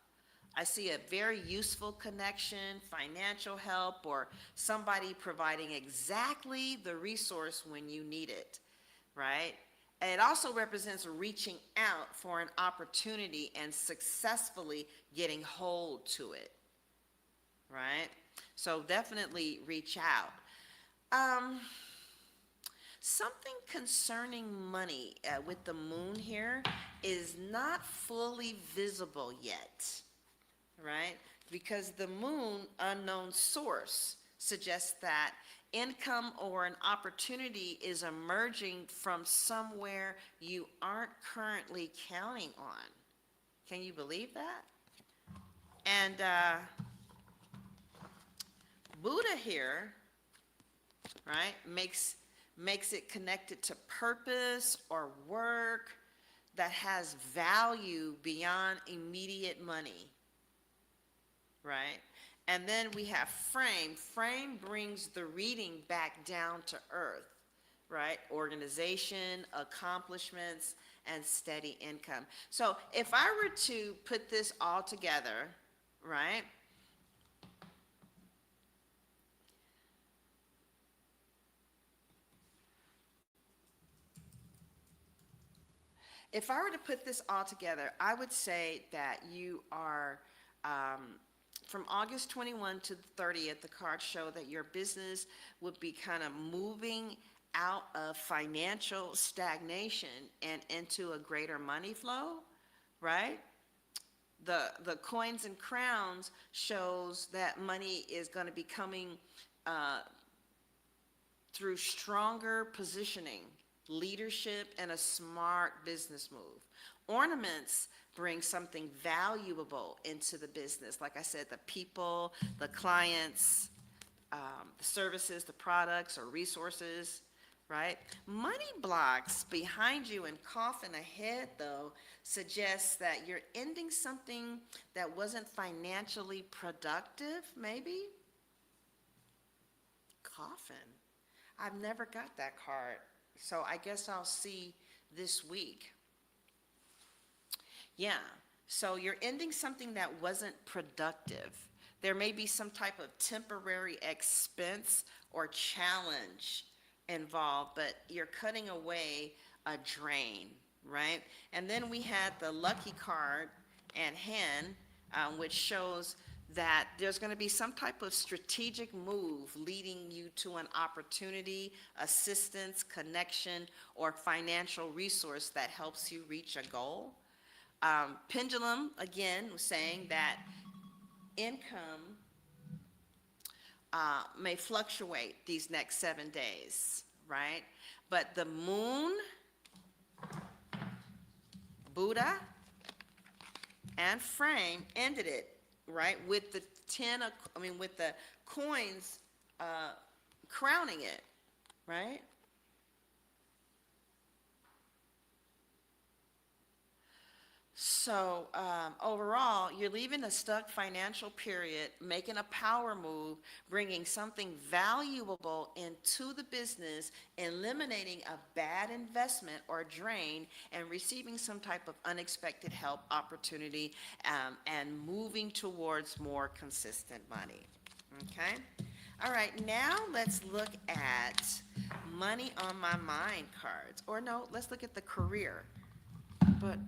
I see a very useful connection, financial help, or somebody providing exactly the resource when you need it, right? And it also represents reaching out for an opportunity and successfully getting hold to it, right? So definitely reach out. Something concerning money with the moon here is not fully visible yet, right? Because the moon, unknown source, suggests that income or an opportunity is emerging from somewhere you aren't currently counting on. Can you believe that? And Buddha here, right, makes it connected to purpose or work that has value beyond immediate money, right? And then we have frame. Frame brings the reading back down to earth, right? Organization, accomplishments, and steady income. So if I were to put this all together, right? If I were to put this all together, I would say that you are, from August 21 to the 30th, the cards show that your business would be kind of moving out of financial stagnation and into a greater money flow, right? The coins and crowns shows that money is going to be coming through stronger positioning, leadership, and a smart business move. Ornaments bring something valuable into the business. Like I said, the people, the clients, the services, the products or resources, right? Money blocks behind you and coffin ahead, though, suggests that you're ending something that wasn't financially productive, maybe? Coffin. I've never got that card, so I guess I'll see this week. Yeah, so you're ending something that wasn't productive. There may be some type of temporary expense or challenge involved, but you're cutting away a drain, right? And then we had the lucky card and hand, which shows that there's going to be some type of strategic move leading you to an opportunity, assistance, connection, or financial resource that helps you reach a goal. Pendulum, again, was saying that income may fluctuate these next 7 days, right? But the moon, Buddha, and frame ended it, right? With the with the coins crowning it, right? So overall, you're leaving a stuck financial period, making a power move, bringing something valuable into the business, eliminating a bad investment or drain, and receiving some type of unexpected help opportunity, and moving towards more consistent money. Okay? All right, now let's look at money on my mind cards. Or no, let's look at the career. But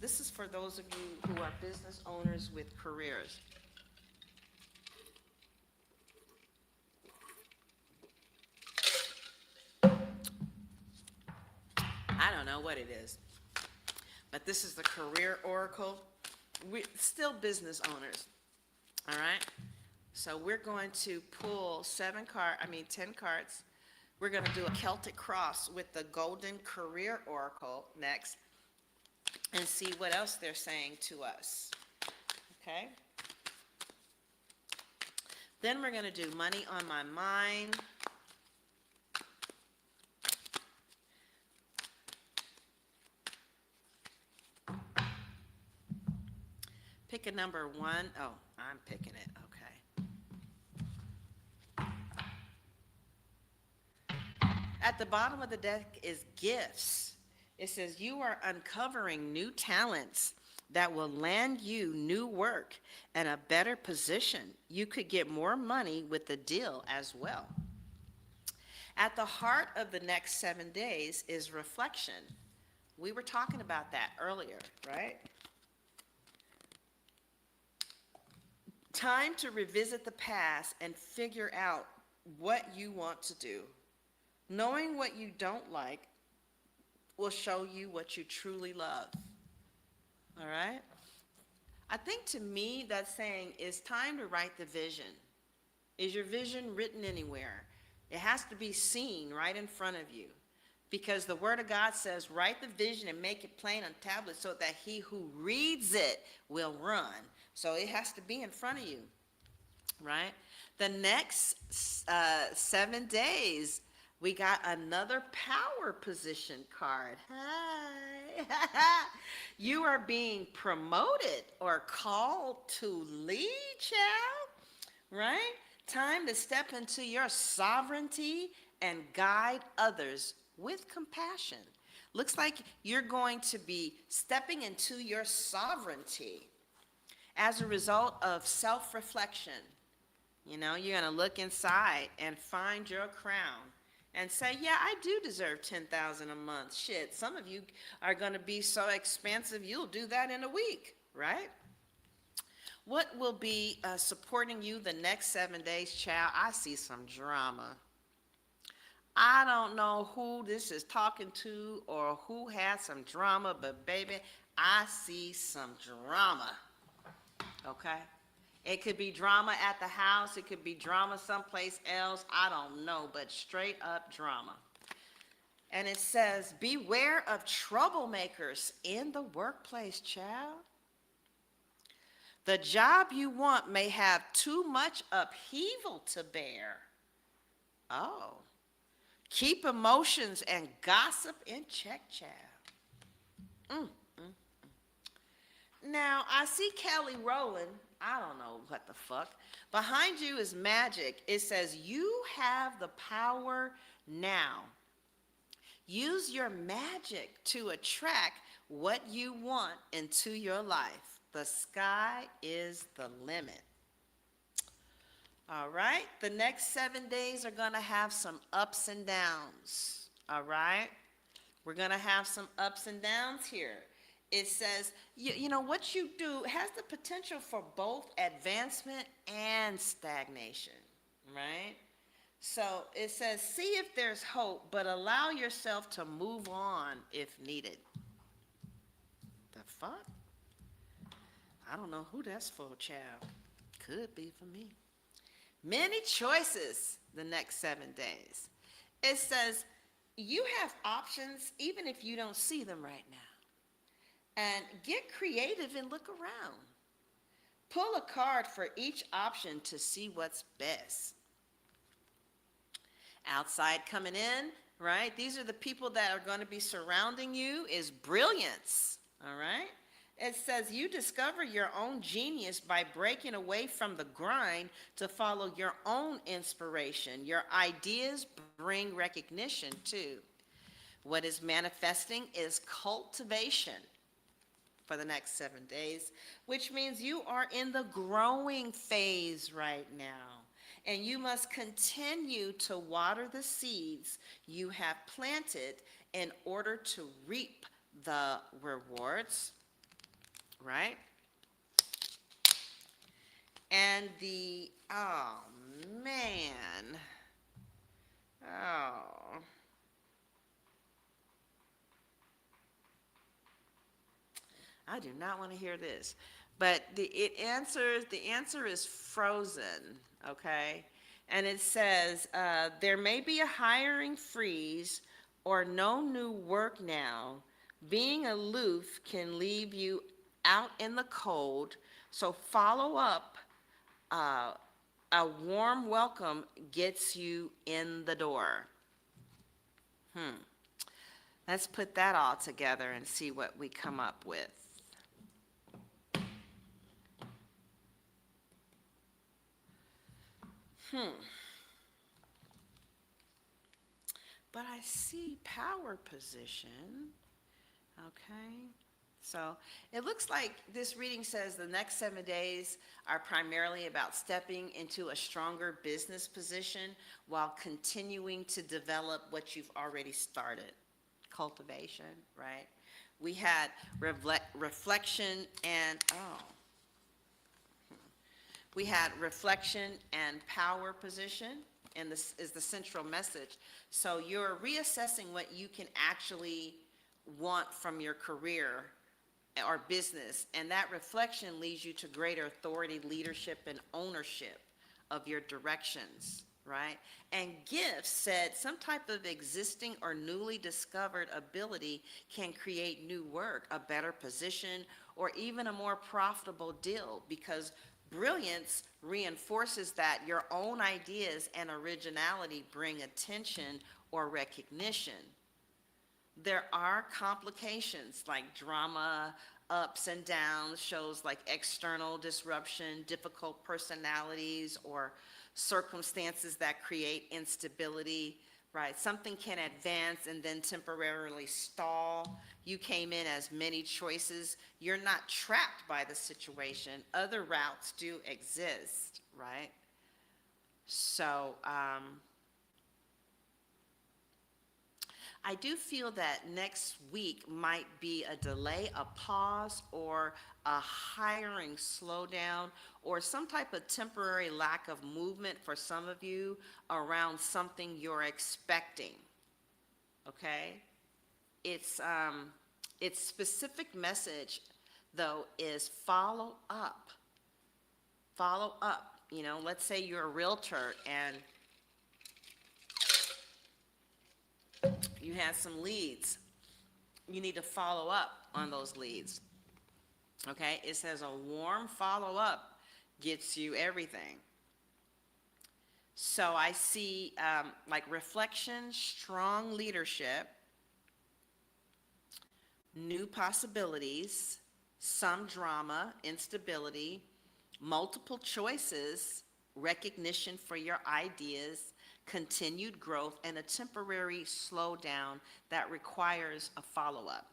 this is for those of you who are business owners with careers. I don't know what it is, but this is the career oracle. We're still business owners, all right? So we're going to pull 10 cards. We're going to do a Celtic cross with the golden career oracle next and see what else they're saying to us, okay? Then we're going to do money on my mind. Pick a number one. Oh, I'm picking it, okay. At the bottom of the deck is gifts. It says you are uncovering new talents that will land you new work and a better position. You could get more money with the deal as well. At the heart of the next 7 days is reflection. We were talking about that earlier, right? Time to revisit the past and figure out what you want to do. Knowing what you don't like will show you what you truly love. All right? I think to me that's saying it's time to write the vision. Is your vision written anywhere? It has to be seen right in front of you. Because the Word of God says, write the vision and make it plain on tablets so that he who reads it will run. So it has to be in front of you, right? The next 7 days, we got another power position card. Hi. You are being promoted or called to lead, child, right? Time to step into your sovereignty and guide others with compassion. Looks like you're going to be stepping into your sovereignty as a result of self-reflection. You know, you're going to look inside and find your crown and say, yeah, I do deserve $10,000 a month. Shit, some of you are going to be so expensive, you'll do that in a week, right? What will be supporting you the next 7 days, child? I see some drama. I don't know who this is talking to or who has some drama, but baby, I see some drama, okay? It could be drama at the house. It could be drama someplace else. I don't know, but straight up drama. And it says, beware of troublemakers in the workplace, child. The job you want may have too much upheaval to bear. Oh. Keep emotions and gossip in check, child. Now, I see Kelly rolling. I don't know what the fuck. Behind you is magic. It says, you have the power now. Use your magic to attract what you want into your life. The sky is the limit. All right, the next 7 days are going to have some ups and downs. All right, we're going to have some ups and downs here. It says, you know, what you do has the potential for both advancement and stagnation, right? So it says, see if there's hope, but allow yourself to move on if needed. The fuck? I don't know who that's for, child. Could be for me. Many choices the next 7 days. It says, you have options even if you don't see them right now. And get creative and look around. Pull a card for each option to see what's best. Outside coming in, right? These are the people that are going to be surrounding you is brilliance, all right? It says you discover your own genius by breaking away from the grind to follow your own inspiration. Your ideas bring recognition too. What is manifesting is cultivation for the next 7 days, which means you are in the growing phase right now. And you must continue to water the seeds you have planted in order to reap the rewards, right? And oh man, oh. I do not want to hear this. But the answer is frozen, okay? And it says, there may be a hiring freeze or no new work now. Being aloof can leave you out in the cold, so follow up. A warm welcome gets you in the door. Let's put that all together and see what we come up with. But I see power position, okay? So it looks like this reading says the next 7 days are primarily about stepping into a stronger business position while continuing to develop what you've already started. Cultivation, right? We had reflection and, we had reflection and power position, and this is the central message. So you're reassessing what you can actually want from your career or business, and that reflection leads you to greater authority, leadership, and ownership of your directions, right? And gifts said some type of existing or newly discovered ability can create new work, a better position, or even a more profitable deal, because brilliance reinforces that your own ideas and originality bring attention or recognition. There are complications like drama, ups and downs, shows like external disruption, difficult personalities, or circumstances that create instability, right? Something can advance and then temporarily stall. You came in as many choices. You're not trapped by the situation. Other routes do exist, right? So, I do feel that next week might be a delay, a pause, or a hiring slowdown, or some type of temporary lack of movement for some of you around something you're expecting, okay? Its specific message, though, is follow up. Follow up. You know, let's say you're a realtor and you had some leads. You need to follow up on those leads. Okay, it says a warm follow-up gets you everything. So I see like reflection, strong leadership, new possibilities, some drama, instability, multiple choices, recognition for your ideas, continued growth, and a temporary slowdown that requires a follow-up.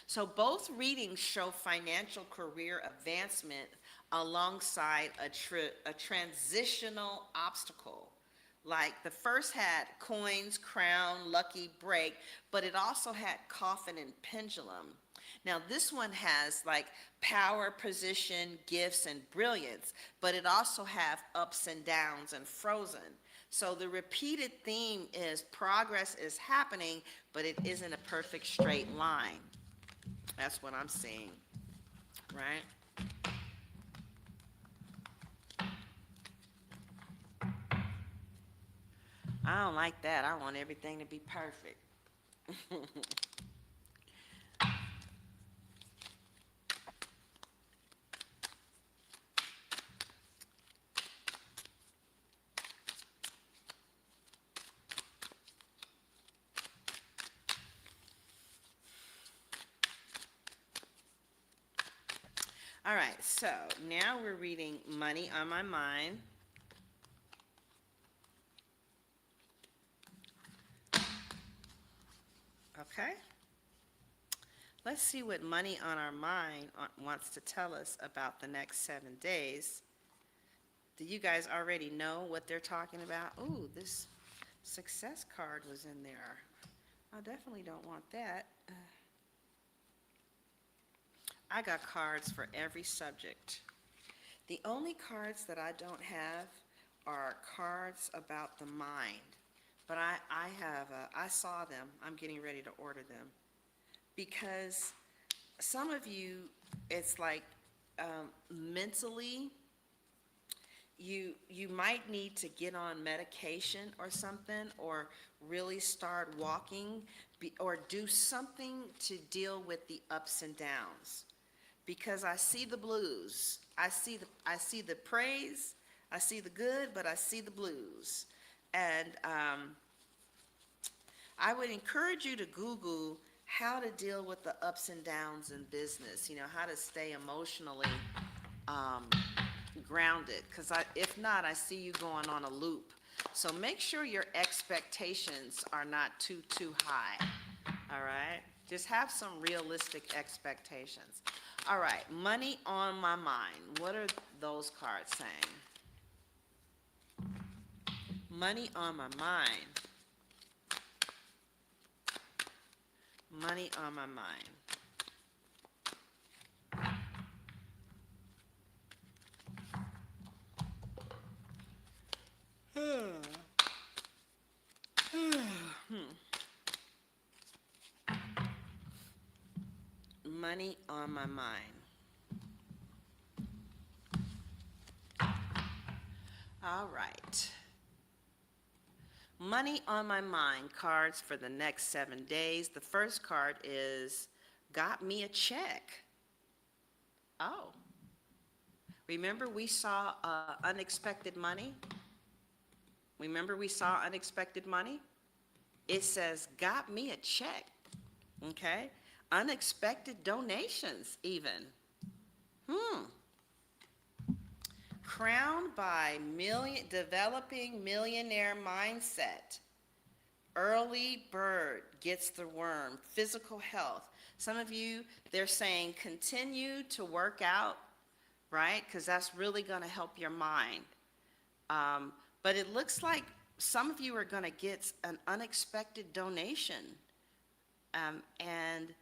So both readings show financial career advancement alongside a transitional obstacle. Like the first had coins, crown, lucky break, but it also had coffin and pendulum. Now this one has like power, position, gifts, and brilliance, but it also have ups and downs and frozen. So the repeated theme is progress is happening, but it isn't a perfect straight line. That's what I'm seeing, right? I don't like that. I want everything to be perfect. All right, so now we're reading Money on My Mind. Okay? Let's see what Money on Our Mind wants to tell us about the next 7 days. Do you guys already know what they're talking about? Ooh, this success card was in there. I definitely don't want that. I got cards for every subject. The only cards that I don't have are cards about the mind. But I saw them. I'm getting ready to order them. Because some of you, it's like mentally, you might need to get on medication or something, or really start walking, or do something to deal with the ups and downs. Because I see the blues. I see the praise, I see the good, but I see the blues. And I would encourage you to Google how to deal with the ups and downs in business, how to stay emotionally grounded. Because if not, I see you going on a loop. So make sure your expectations are not too high, all right? Just have some realistic expectations. All right, Money on My Mind. What are those cards saying? Money on my mind. Money on my mind. Money on my mind. All right. Money on my mind cards for the next 7 days. The first card is got me a check. Oh. Remember we saw unexpected money? Remember we saw unexpected money? It says got me a check. Okay? Unexpected donations even. Crowned by developing millionaire mindset. Early bird gets the worm. Physical health. Some of you, they're saying continue to work out, right? Because that's really going to help your mind. But it looks like some of you are going to get an unexpected donation. And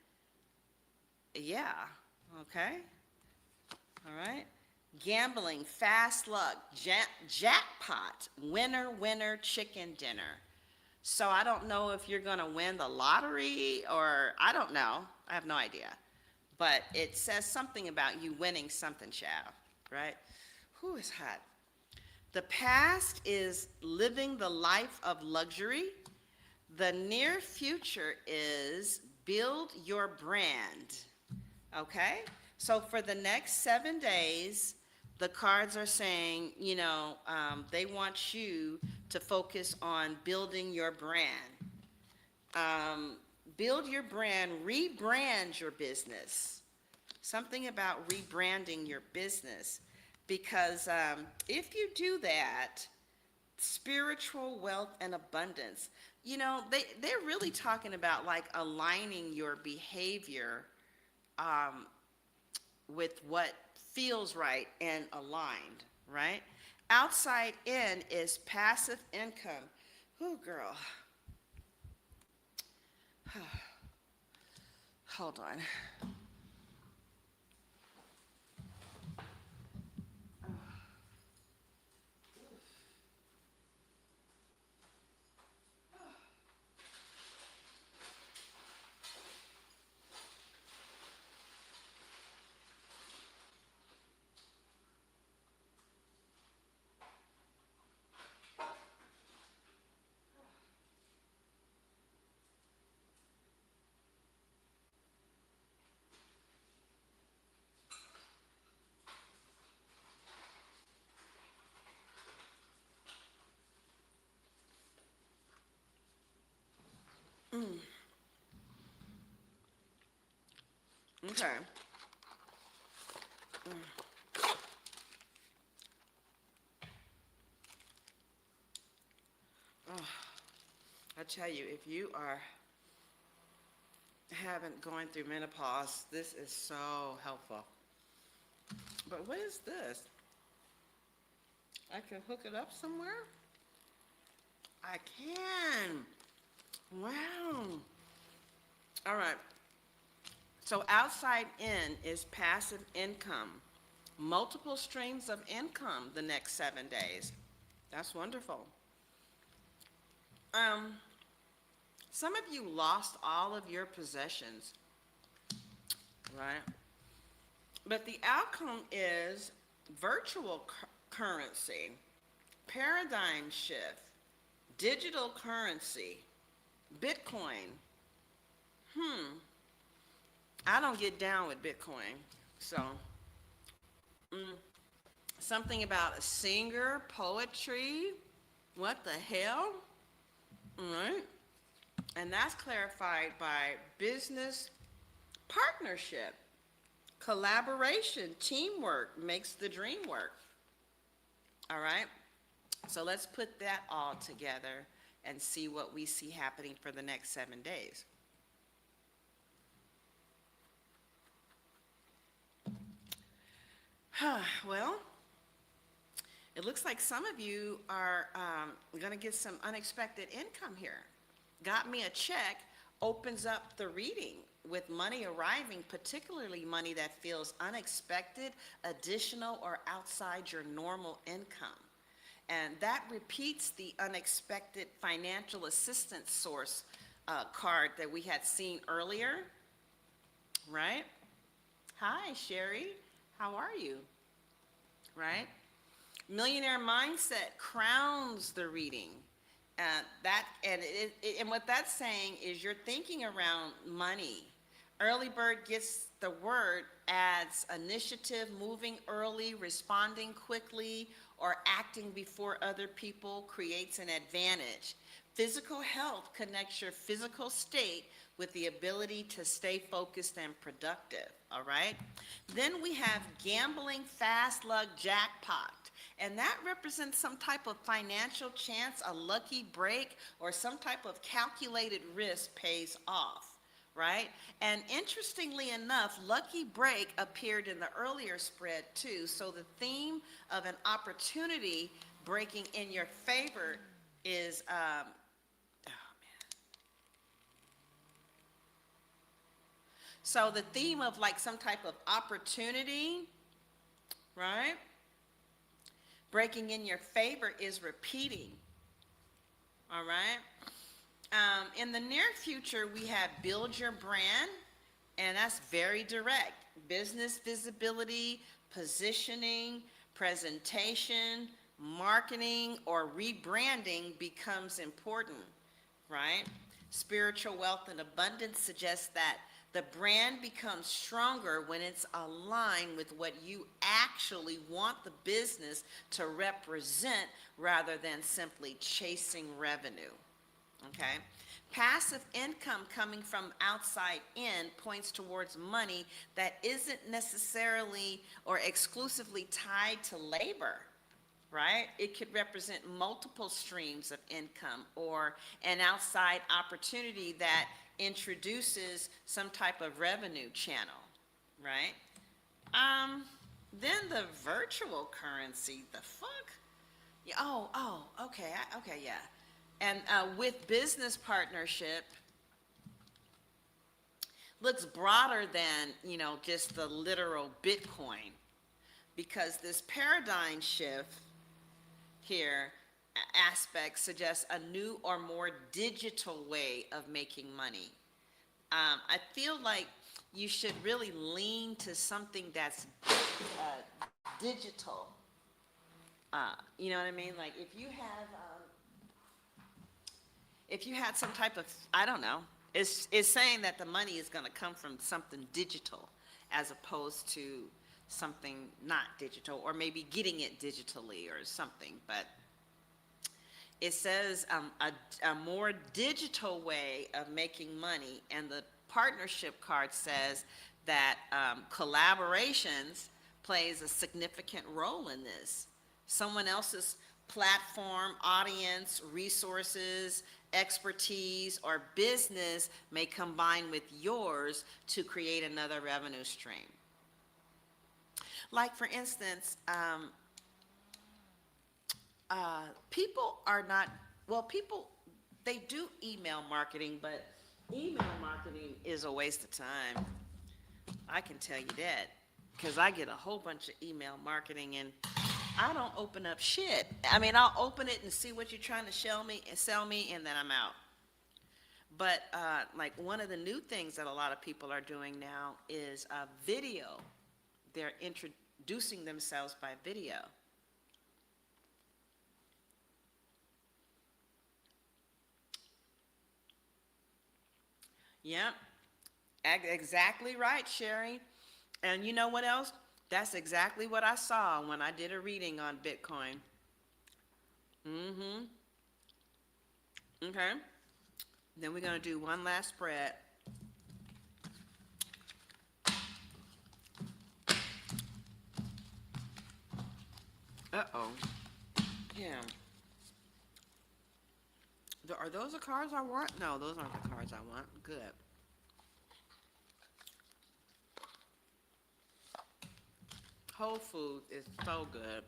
yeah, okay. All right. Gambling, fast luck, jackpot, winner, chicken dinner. So I don't know if you're going to win the lottery, or I don't know. I have no idea. But it says something about you winning something, child, right? Whew, it's hot. The past is living the life of luxury. The near future is build your brand, okay? So for the next 7 days, the cards are saying, they want you to focus on building your brand. Build your brand, rebrand your business. Something about rebranding your business. Because if you do that, spiritual wealth and abundance, they're really talking about like aligning your behavior with what feels right and aligned, right? Outside in is passive income. Ooh, girl. Hold on. Okay. I tell you, if you are haven't going through menopause, this is so helpful. But what is this? I can hook it up somewhere? I can. Wow. All right. So outside in is passive income. Multiple streams of income the next 7 days. That's wonderful. Some of you lost all of your possessions, right? But the outcome is virtual currency, paradigm shift, digital currency, Bitcoin. I don't get down with Bitcoin, so something about a singer, poetry, what the hell? All right. And that's clarified by business partnership, collaboration, teamwork makes the dream work. All right. So let's put that all together and see what we see happening for the next 7 days. Well, it looks like some of you are going to get some unexpected income here. Got me a check opens up the reading with money arriving, particularly money that feels unexpected, additional, or outside your normal income. And that repeats the unexpected financial assistance source card that we had seen earlier, right? Hi, Sherry. How are you? Right? Millionaire Mindset crowns the reading. And what that's saying is you're thinking around money. Early bird gets the word, adds initiative, moving early, responding quickly, or acting before other people creates an advantage. Physical health connects your physical state with the ability to stay focused and productive, all right? Then we have gambling fast luck jackpot. And that represents some type of financial chance, a lucky break, or some type of calculated risk pays off, right? And interestingly enough, lucky break appeared in the earlier spread too. So the theme of an opportunity breaking in your favor is, so the theme of like some type of opportunity, right? Breaking in your favor is repeating, all right? In the near future, we have build your brand, and that's very direct. Business visibility, positioning, presentation, marketing, or rebranding becomes important, right? Spiritual wealth and abundance suggests that the brand becomes stronger when it's aligned with what you actually want the business to represent rather than simply chasing revenue, okay? Passive income coming from outside in points towards money that isn't necessarily or exclusively tied to labor, right? It could represent multiple streams of income or an outside opportunity that introduces some type of revenue channel, right? Then the virtual currency, the fuck? Yeah, okay, yeah. And with business partnership, looks broader than, just the literal Bitcoin, because this paradigm shift here aspect suggests a new or more digital way of making money. I feel like you should really lean to something that's digital. You know what I mean? Like if you had some type of, I don't know, it's saying that the money is going to come from something digital as opposed to something not digital, or maybe getting it digitally or something, but it says a more digital way of making money, and the partnership card says that collaborations plays a significant role in this. Someone else's platform, audience, resources, expertise, or business may combine with yours to create another revenue stream. Like, for instance, people are not, well, people, they do email marketing, but email marketing is a waste of time. I can tell you that, because I get a whole bunch of email marketing and I don't open up shit. I mean, I'll open it and see what you're trying to sell me, and then I'm out. But like, one of the new things that a lot of people are doing now is video. They're introducing themselves by video. Yep, exactly right, Sherry. And you know what else? That's exactly what I saw when I did a reading on Bitcoin. Mm-hmm. Okay. Then we're gonna do one last spread. Uh-oh. Yeah. Are those the cards I want? No, those aren't the cards I want. Good. Whole Foods is so good.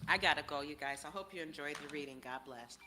I gotta go, you guys. I hope you enjoyed the reading. God bless.